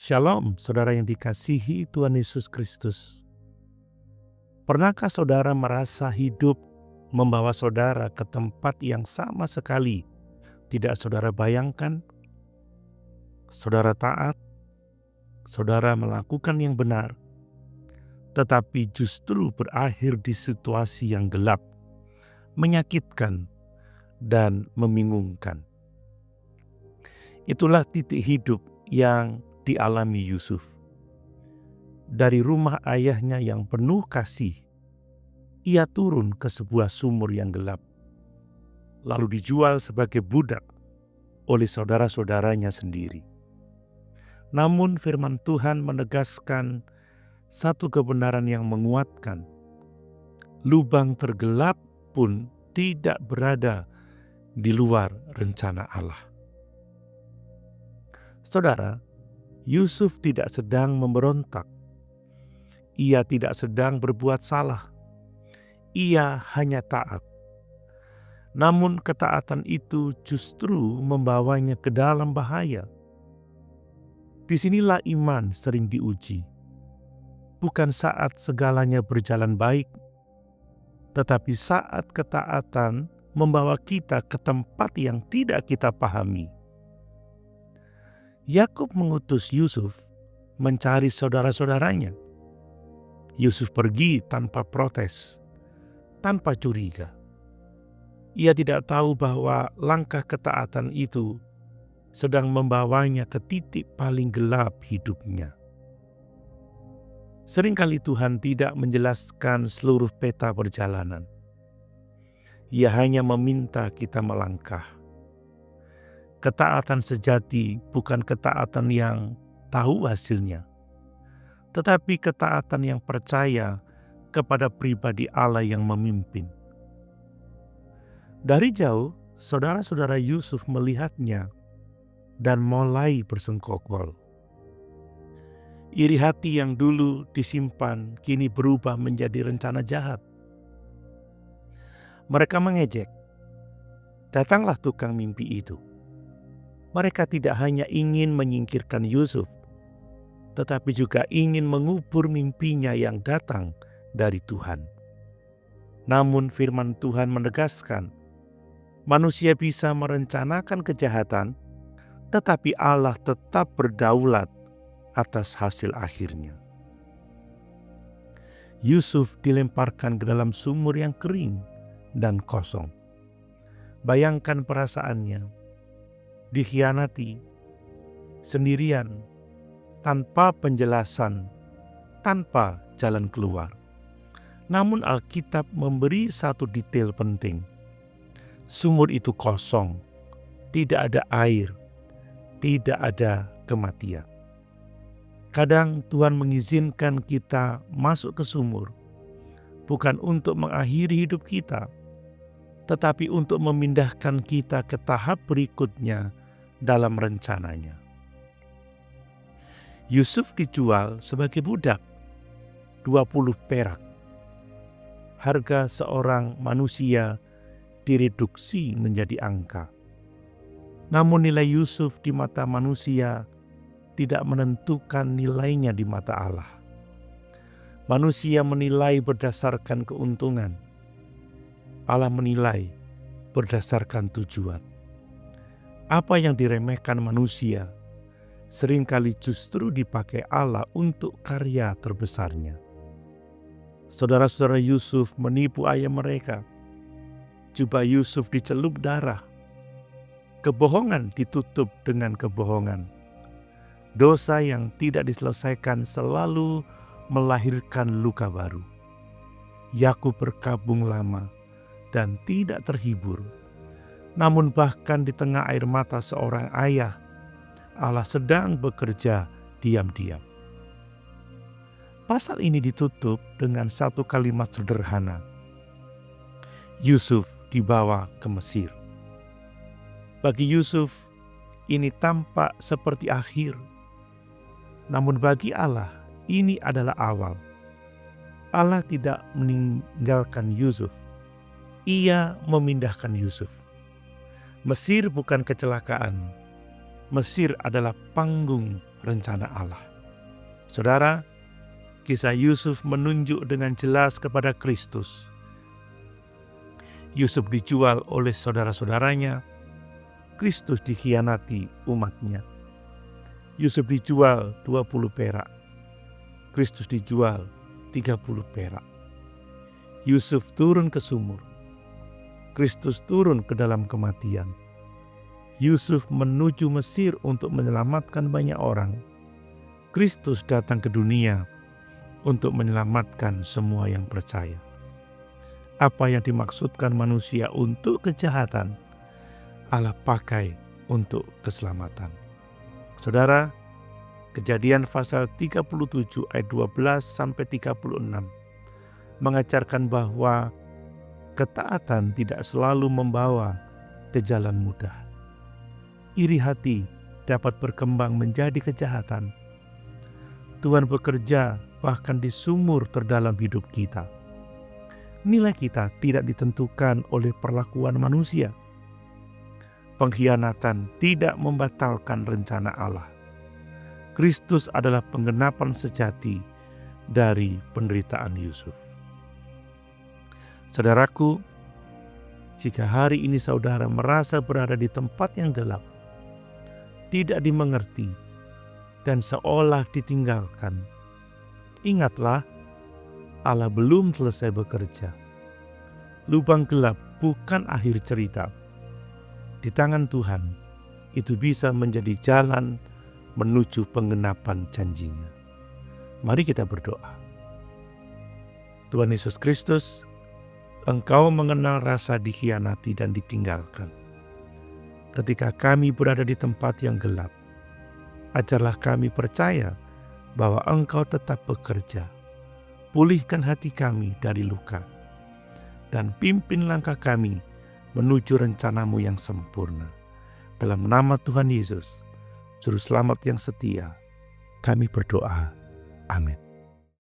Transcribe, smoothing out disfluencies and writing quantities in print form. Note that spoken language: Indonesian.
Shalom, saudara yang dikasihi Tuhan Yesus Kristus. Pernahkah saudara merasa hidup membawa saudara ke tempat yang sama sekali tidak saudara bayangkan? Saudara taat, saudara melakukan yang benar, tetapi justru berakhir di situasi yang gelap, menyakitkan, dan membingungkan. Itulah titik hidup yang dialami Yusuf. Dari rumah ayahnya yang penuh kasih, ia turun ke sebuah sumur yang gelap, lalu dijual sebagai budak oleh saudara-saudaranya sendiri. Namun firman Tuhan menegaskan satu kebenaran yang menguatkan. Lubang tergelap pun tidak berada di luar rencana Allah. Saudara, Yusuf tidak sedang memberontak. Ia tidak sedang berbuat salah. Ia hanya taat. Namun ketaatan itu justru membawanya ke dalam bahaya. Disinilah iman sering diuji. Bukan saat segalanya berjalan baik, tetapi saat ketaatan membawa kita ke tempat yang tidak kita pahami. Yakub mengutus Yusuf mencari saudara-saudaranya. Yusuf pergi tanpa protes, tanpa curiga. Ia tidak tahu bahwa langkah ketaatan itu sedang membawanya ke titik paling gelap hidupnya. Seringkali Tuhan tidak menjelaskan seluruh peta perjalanan. Ia hanya meminta kita melangkah. Ketaatan sejati bukan ketaatan yang tahu hasilnya, tetapi ketaatan yang percaya kepada pribadi Allah yang memimpin. Dari jauh, saudara-saudara Yusuf melihatnya dan mulai bersengkokol. Iri hati yang dulu disimpan kini berubah menjadi rencana jahat. Mereka mengejek, "Datanglah tukang mimpi itu." Mereka tidak hanya ingin menyingkirkan Yusuf, tetapi juga ingin mengubur mimpinya yang datang dari Tuhan. Namun firman Tuhan menegaskan, manusia bisa merencanakan kejahatan, tetapi Allah tetap berdaulat atas hasil akhirnya. Yusuf dilemparkan ke dalam sumur yang kering dan kosong. Bayangkan perasaannya, dikhianati, sendirian, tanpa penjelasan, tanpa jalan keluar. Namun Alkitab memberi satu detail penting. Sumur itu kosong, tidak ada air, tidak ada kematian. Kadang Tuhan mengizinkan kita masuk ke sumur, bukan untuk mengakhiri hidup kita, tetapi untuk memindahkan kita ke tahap berikutnya dalam rencananya. Yusuf dijual sebagai budak, 20 perak. Harga seorang manusia direduksi menjadi angka. Namun nilai Yusuf di mata manusia tidak menentukan nilainya di mata Allah. Manusia menilai berdasarkan keuntungan. Allah menilai berdasarkan tujuan. Apa yang diremehkan manusia seringkali justru dipakai Allah untuk karya terbesarnya. Saudara-saudara Yusuf menipu ayah mereka. Jubah Yusuf dicelup darah. Kebohongan ditutup dengan kebohongan. Dosa yang tidak diselesaikan selalu melahirkan luka baru. Yakub berkabung lama dan tidak terhibur. Namun bahkan di tengah air mata seorang ayah, Allah sedang bekerja diam-diam. Pasal ini ditutup dengan satu kalimat sederhana. Yusuf dibawa ke Mesir. Bagi Yusuf, ini tampak seperti akhir. Namun bagi Allah, ini adalah awal. Allah tidak meninggalkan Yusuf. Ia memindahkan Yusuf. Mesir bukan kecelakaan. Mesir adalah panggung rencana Allah. Saudara, kisah Yusuf menunjuk dengan jelas kepada Kristus. Yusuf dijual oleh saudara-saudaranya, Kristus dikhianati umatnya. Yusuf dijual 20 perak, Kristus dijual 30 perak. Yusuf turun ke sumur, Kristus turun ke dalam kematian. Yusuf menuju Mesir untuk menyelamatkan banyak orang. Kristus datang ke dunia untuk menyelamatkan semua yang percaya. Apa yang dimaksudkan manusia untuk kejahatan, Allah pakai untuk keselamatan. Saudara, Kejadian pasal 37 ayat 12-36 mengajarkan bahwa ketaatan tidak selalu membawa ke jalan mudah. Iri hati dapat berkembang menjadi kejahatan. Tuhan bekerja bahkan di sumur terdalam hidup kita. Nilai kita tidak ditentukan oleh perlakuan manusia. Pengkhianatan tidak membatalkan rencana Allah. Kristus adalah penggenapan sejati dari penderitaan Yusuf. Saudaraku, jika hari ini saudara merasa berada di tempat yang gelap, tidak dimengerti, dan seolah ditinggalkan, ingatlah, Allah belum selesai bekerja. Lubang gelap bukan akhir cerita. Di tangan Tuhan, itu bisa menjadi jalan menuju penggenapan janjinya. Mari kita berdoa. Tuhan Yesus Kristus, Engkau mengenal rasa dikhianati dan ditinggalkan. Ketika kami berada di tempat yang gelap, ajarlah kami percaya bahwa Engkau tetap bekerja. Pulihkan hati kami dari luka, dan pimpin langkah kami menuju rencana-Mu yang sempurna. Dalam nama Tuhan Yesus, Juru Selamat yang setia, kami berdoa. Amin.